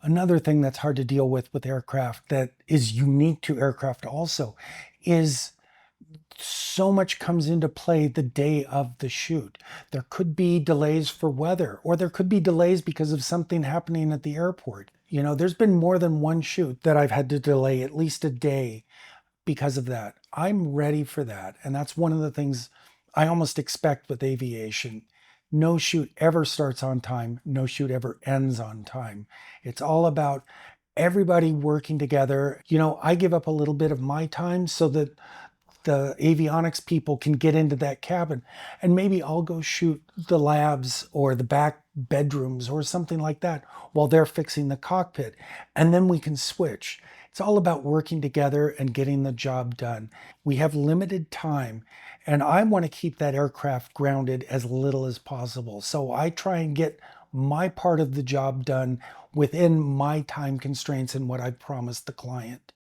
Another thing that's hard to deal with aircraft that is unique to aircraft also is so much comes into play the day of the shoot. There could be delays for weather, or there could be delays because of something happening at the airport. There's been more than one shoot that I've had to delay at least a day because of that. I'm ready for that. And that's one of the things I almost expect with aviation. No shoot ever starts on time, no shoot ever ends on time. It's all about everybody working together. I give up a little bit of my time so that the avionics people can get into that cabin, and maybe I'll go shoot the labs or the back bedrooms or something like that while they're fixing the cockpit, and then we can switch. It's all about working together and getting the job done. We have limited time, and I want to keep that aircraft grounded as little as possible, so I try and get my part of the job done within my time constraints and what I've promised the client.